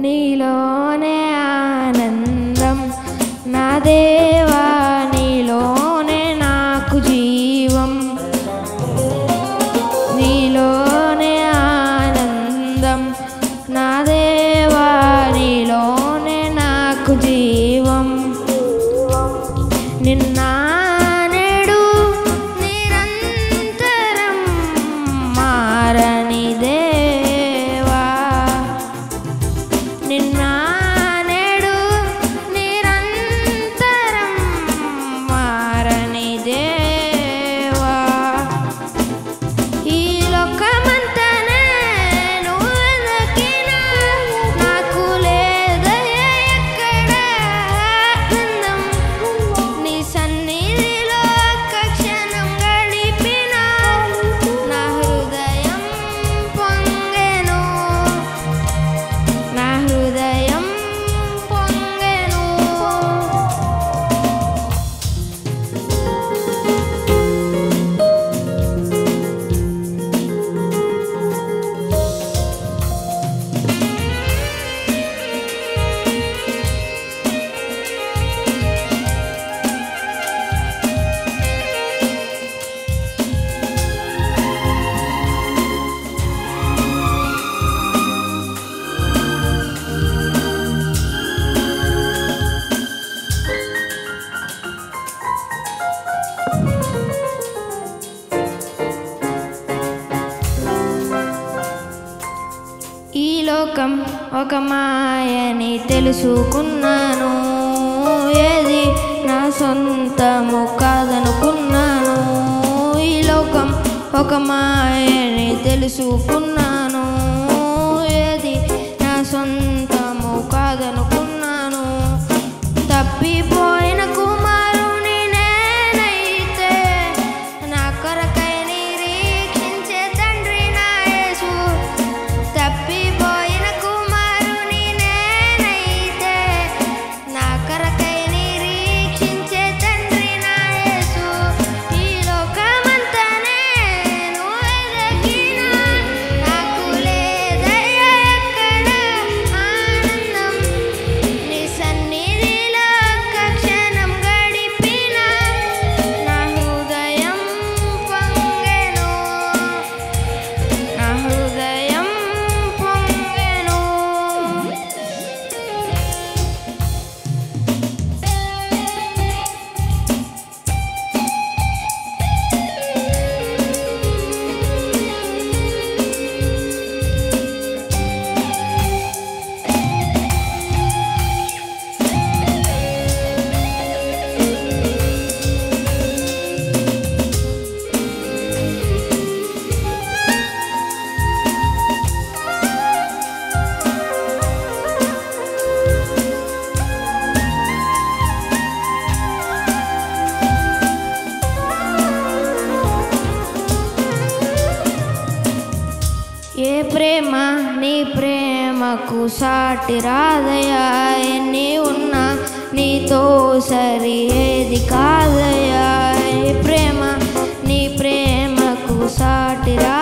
నీలోనే ఆనందం నా దేవా, నీలోనే నాకు జీవం. నీలోనే ఆనందం నా దేవా, నీలోనే నాకు జీవం. నిన్న నేడు నిరంతరం మారని దేవా, నిన్న నేడు నిరంతరం మారని దేవా. ఈ లోకమంతనే నువ్వు వెతికినా నాకు లేదయ్యా ఎక్కడ ఆనందం. నీ సన్నిధిలో ఒక్క క్షణం గడిపినా నా హృదయం పొంగెను, నా హృదయం పొంగెను. ఈ లోకం ఒక మాయని తెలుసుకున్నాను, ఏది నా సొంతము కాదనుకున్నాను. ఈ లోకం ఒక మాయని తెలుసుకున్నాను, ఏది నా సొంతము కాదనుకున్నాను. తప్పిపోయిన కుమారుని నేనైతే నా కొరకై నిరీక్షించే తండ్రి నా యేసు. తప్పిపోయిన కుమారుని నేనైతే నా కొరకై నిరీక్షించే తండ్రి నా యేసు. ఈ లోకమంతనే నువ్వు వెతికినా నాకు లేదయ్యా ఎక్కడ ఆనందం. నీ సన్నిధిలో ఒక్క క్షణం గడిపినా నా హృదయం పొంగెను, నా హృదయం పొంగెను. ఏ ప్రేమ నీ ప్రేమకు సాటి రాదయా, ఎన్ని ఉన్నా నీతో సరి ఏది కాదయా. ఏ ప్రేమ నీ ప్రేమకు సాటి రా